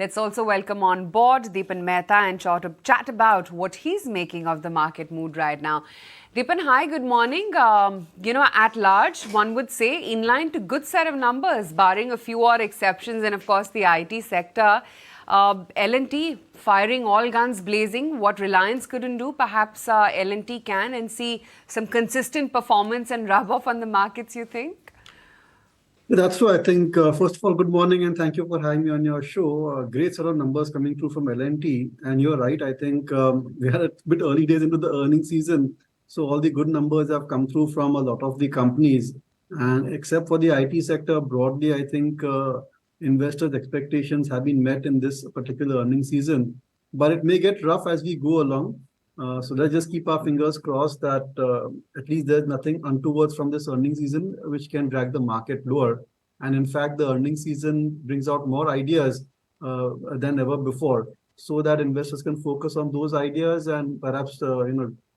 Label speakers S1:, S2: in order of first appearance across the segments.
S1: Let's also welcome on board Dipan Mehta and chat about what he's making of the market mood right now. Dipan, hi, good morning. At large, one would say in line to good set of numbers, barring a few odd exceptions and, of course, the IT sector. L&T firing all guns blazing. What Reliance couldn't do, perhaps L&T can, and see some consistent performance and rub off on the markets, you think?
S2: That's true. I think, first of all, good morning and thank you for having me on your show. Great set of numbers coming through from L&T. And you're right. I think we are a bit early days into the earnings season. So all the good numbers have come through from a lot of the companies. And except for the IT sector, broadly, I think investors' expectations have been met in this particular earnings season. But it may get rough as we go along. So let's just keep our fingers crossed that at least there's nothing untowards from this earnings season which can drag the market lower. And in fact, the earnings season brings out more ideas than ever before, so that investors can focus on those ideas and perhaps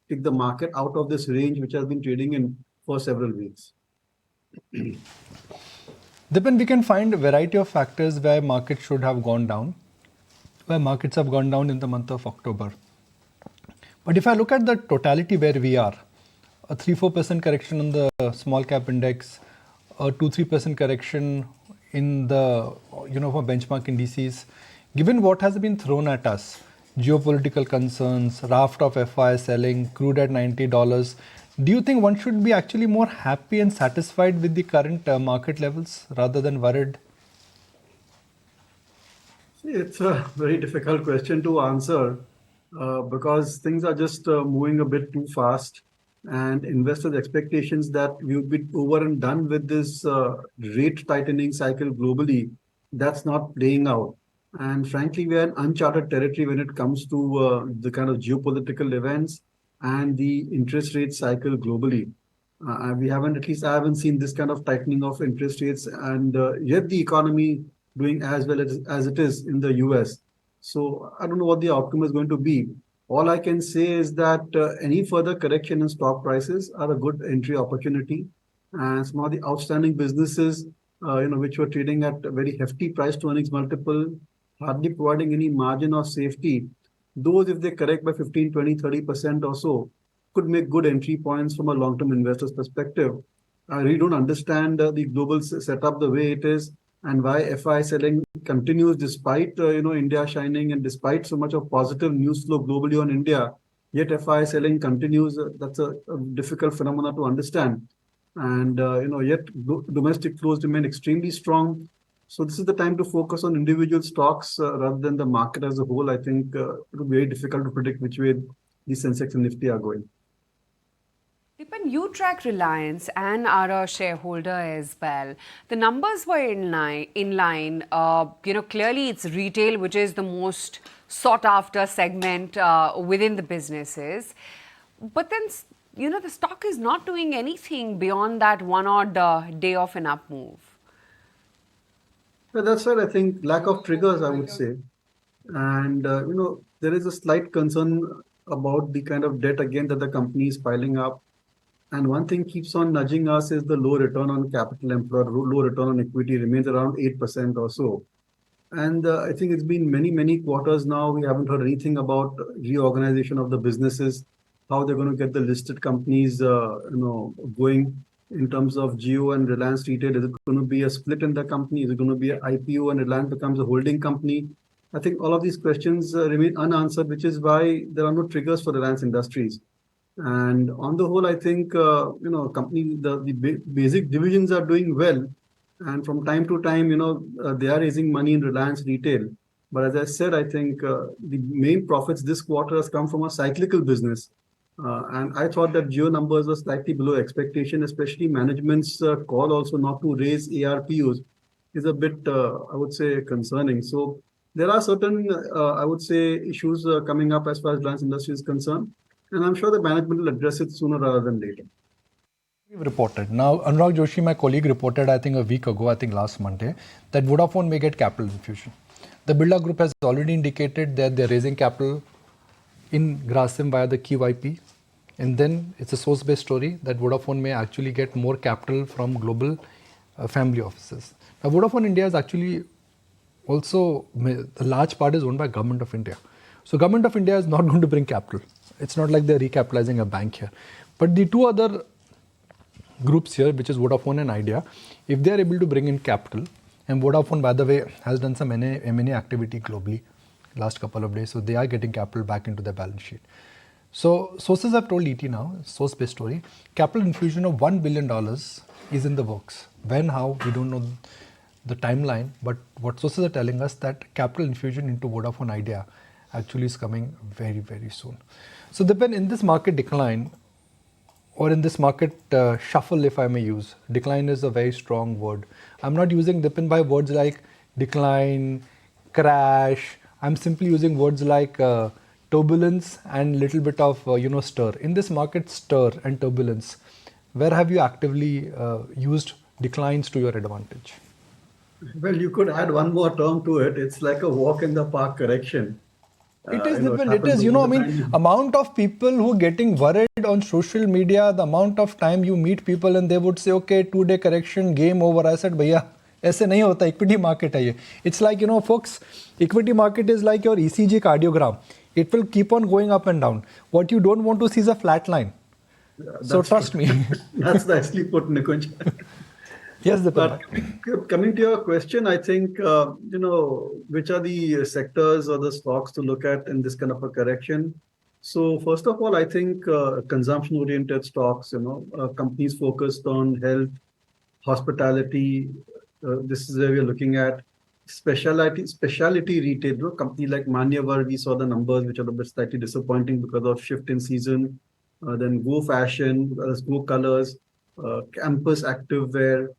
S2: take the market out of this range which has been trading in for several weeks.
S3: Dipan, we can find a variety of factors where markets should have gone down, where markets have gone down in the month of October. But if I look at the totality where we are, a 3-4% correction on the small cap index, a 2-3% correction in the for benchmark indices, given what has been thrown at us, geopolitical concerns, raft of FI selling, crude at $90, do you think one should be actually more happy and satisfied with the current market levels rather than worried?
S2: It's a very difficult question to answer. Because things are just moving a bit too fast, and investors' expectations that we'll be over and done with this rate tightening cycle globally, that's not playing out. And frankly, we are in uncharted territory when it comes to the kind of geopolitical events and the interest rate cycle globally. We haven't, at least I haven't seen this kind of tightening of interest rates, and yet the economy doing as well as it is in the US. So I don't know what the outcome is going to be. All I can say is that any further correction in stock prices are a good entry opportunity. And some of the outstanding businesses, which were trading at a very hefty price to earnings multiple, hardly providing any margin of safety, those if they correct by 15, 20, 30% or so, could make good entry points from a long-term investor's perspective. I really don't understand the global setup the way it is, and why FI selling continues despite India shining and despite so much of positive news flow globally on India, yet FI selling continues. That's a difficult phenomenon to understand. And yet domestic flows remain extremely strong. So this is the time to focus on individual stocks rather than the market as a whole. I think it will be very difficult to predict which way the Sensex and Nifty are going.
S1: Dipan, you track Reliance and are a shareholder as well. The numbers were in line. Clearly it's retail, which is the most sought after segment within the businesses. But then, the stock is not doing anything beyond that one odd day of an up move.
S2: Well, that's right. I think lack of triggers, I would say. And, there is a slight concern about the kind of debt again that the company is piling up. And one thing keeps on nudging us is the low return on capital employed, low return on equity remains around 8% or so. And I think it's been many, many quarters now. We haven't heard anything about reorganization of the businesses, how they're going to get the listed companies, going in terms of Jio and Reliance Retail. Is it going to be a split in the company? Is it going to be an IPO and Reliance becomes a holding company? I think all of these questions remain unanswered, which is why there are no triggers for Reliance Industries. And on the whole, I think company the basic divisions are doing well, and from time to time, they are raising money in Reliance Retail. But as I said, I think the main profits this quarter has come from a cyclical business, and I thought that Jio numbers were slightly below expectation, especially management's call also not to raise ARPUs is a bit, I would say, concerning. So there are certain, I would say, issues coming up as far as Reliance Industries is concerned. And I'm sure the management will address it sooner rather than later.
S3: We've reported. Now, Anurag Joshi, my colleague, reported, I think a week ago, I think last Monday, that Vodafone may get capital infusion. The Birla Group has already indicated that they're raising capital in Grasim via the QIP. And then it's a source-based story that Vodafone may actually get more capital from global family offices. Now, Vodafone India is actually also the large part is owned by Government of India. So Government of India is not going to bring capital. It's not like they're recapitalizing a bank here. But the two other groups here, which is Vodafone and Idea, if they are able to bring in capital, and Vodafone, by the way, has done some M&A activity globally last couple of days, so they are getting capital back into their balance sheet. So sources have told ET now, source-based story, capital infusion of $1 billion is in the works. When, how, we don't know the timeline, but what sources are telling us that capital infusion into Vodafone Idea actually is coming very, very soon. So Dipan, in this market decline, or in this market shuffle, if I may use, decline is a very strong word. I'm not using Dipan by words like decline, crash. I'm simply using words like turbulence and little bit of stir. In this market stir and turbulence, where have you actively used declines to your advantage?
S2: Well, you could add one more term to it. It's like a walk in the park correction.
S3: It is,
S2: It
S3: Dipan, it
S2: happens
S3: is.
S2: all the time.
S3: Amount of people who are getting worried on social media, the amount of time you meet people and they would say, okay, 2-day correction, game over. I said, bhaiya, ऐसे नहीं होता, equity market है ये. It's like, folks, equity market is like your ECG cardiogram. It will keep on going up and down. What you don't want to see is a flat line. So trust me.
S2: That's nicely put, Nikunj.
S3: Yes,
S2: But
S3: Dipan.
S2: coming to your question, I think, which are the sectors or the stocks to look at in this kind of a correction? So first of all, I think consumption-oriented stocks, companies focused on health, hospitality. This is where we're looking at specialty retail. Company like Manyavar, we saw the numbers, which are a bit slightly disappointing because of shift in season. Then Go Fashion, Go Colors, Campus Activewear.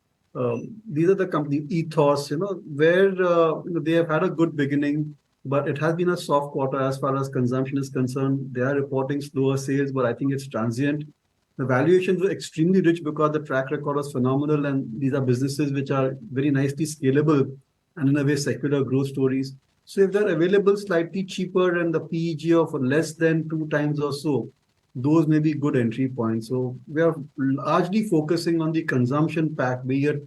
S2: These are the company Ethos, where they have had a good beginning, but it has been a soft quarter as far as consumption is concerned. They are reporting slower sales, but I think it's transient. The valuations were extremely rich because the track record was phenomenal, and these are businesses which are very nicely scalable and in a way secular growth stories. So if they're available slightly cheaper and the PEG of less than 2 times or so, those may be good entry points. So we are largely focusing on the consumption pack, be it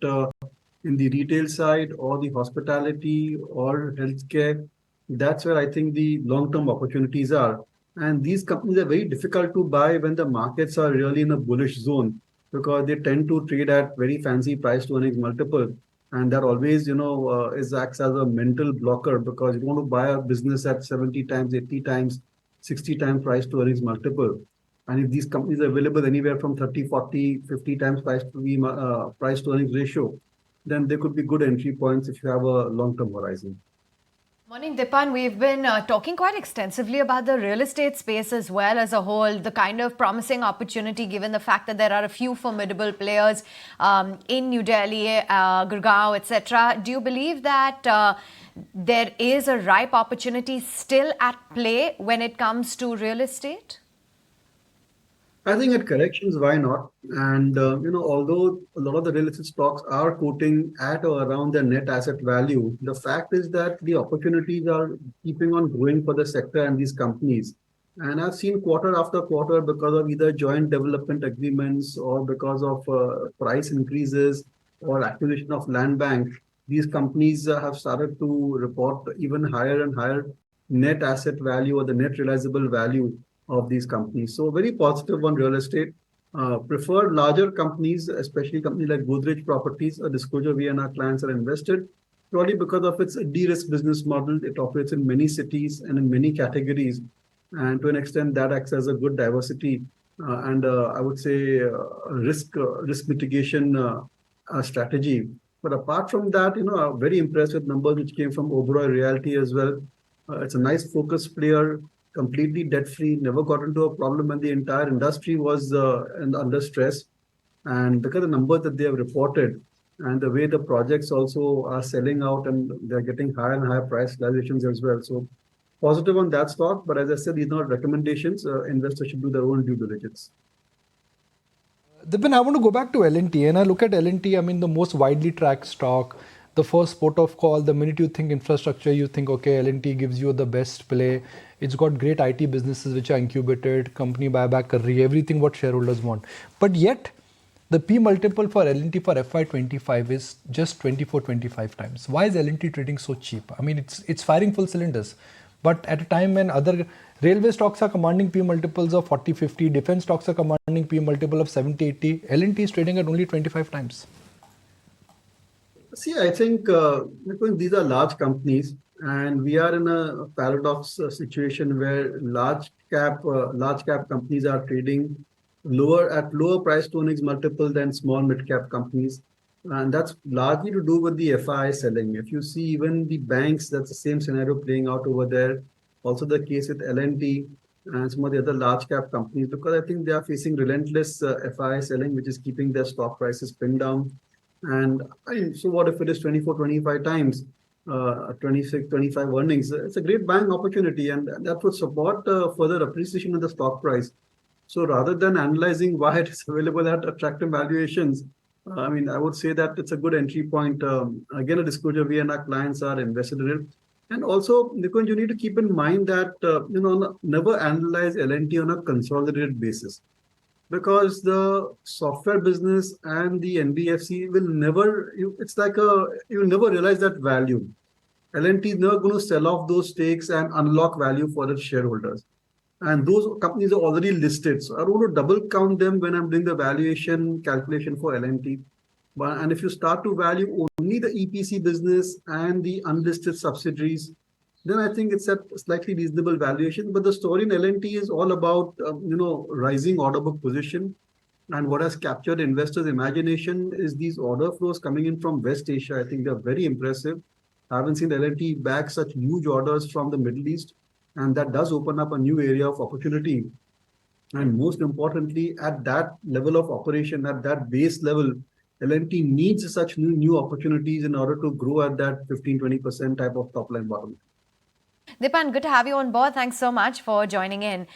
S2: in the retail side or the hospitality or healthcare. That's where I think the long-term opportunities are. And these companies are very difficult to buy when the markets are really in a bullish zone because they tend to trade at very fancy price to earnings multiple. And that always, acts as a mental blocker because you want to buy a business at 70 times, 80 times, 60 times price to earnings multiple. And if these companies are available anywhere from 30, 40, 50 times price to earnings ratio, then there could be good entry points if you have a long-term horizon.
S4: Morning, Dipan. We've been talking quite extensively about the real estate space as well as a whole, the kind of promising opportunity given the fact that there are a few formidable players in New Delhi, Gurgaon, etc. Do you believe that there is a ripe opportunity still at play when it comes to real estate?
S2: I think at corrections, why not? And although a lot of the real estate stocks are quoting at or around their net asset value, the fact is that the opportunities are keeping on growing for the sector and these companies. And I've seen quarter after quarter because of either joint development agreements or because of price increases or acquisition of land bank, these companies have started to report even higher and higher net asset value or the net realizable value of these companies. So very positive on real estate. Prefer larger companies, especially companies like Godrej Properties, a disclosure we and our clients are invested, purely because of its de-risk business model. It operates in many cities and in many categories. And to an extent, that acts as a good diversity and I would say risk mitigation strategy. But apart from that, I'm very impressed with numbers which came from Oberoi Realty as well. It's a nice focus player, completely debt-free, never got into a problem when the entire industry was under stress. And because the numbers that they have reported and the way the projects also are selling out and they're getting higher and higher price realizations as well. So positive on that stock. But as I said, these are not recommendations. Investors should do their own due diligence.
S3: Dipan, I want to go back to L&T, and I look at L&T, the most widely tracked stock, the first port of call. The minute you think infrastructure, you think, okay, L&T gives you the best play. It's got great IT businesses which are incubated, company buyback, everything what shareholders want. But yet, The P multiple for L&T for FY25 is just 24-25 times. Why is L&T trading so cheap? I mean, it's firing full cylinders. But at a time when other railway stocks are commanding P multiples of 40-50, defense stocks are commanding P multiple of 70-80, L&T is trading at only 25 times.
S2: See, I think because these are large companies, and we are in a paradox situation where large cap companies are trading lower price to earnings multiple than small mid cap companies, and that's largely to do with the FI selling. If you see even the banks, that's the same scenario playing out over there. Also the case with L&T and some of the other large cap companies, because I think they are facing relentless FI selling, which is keeping their stock prices pinned down. And so what if it is 24, 25 times, 26, 25 earnings? It's a great buying opportunity, and that would support further appreciation in the stock price. So rather than analyzing why it is available at attractive valuations, I would say that it's a good entry point. Again, a disclosure, we and our clients are invested in it. And also, Nikunj, you need to keep in mind that, never analyze L&T on a consolidated basis, because the software business and the NBFC will never, you'll never realize that value. L&T is never going to sell off those stakes and unlock value for its shareholders. And those companies are already listed. So I don't want to double count them when I'm doing the valuation calculation for L&T. And if you start to value only the EPC business and the unlisted subsidiaries, then I think it's at slightly reasonable valuation. But the story in L&T is all about, rising order book position. And what has captured investors' imagination is these order flows coming in from West Asia. I think they're very impressive. I haven't seen L&T back such huge orders from the Middle East. And that does open up a new area of opportunity. And most importantly, at that level of operation, at that base level, L&T needs such new opportunities in order to grow at that 15-20% type of top line bottom.
S4: Dipan, good to have you on board. Thanks so much for joining in.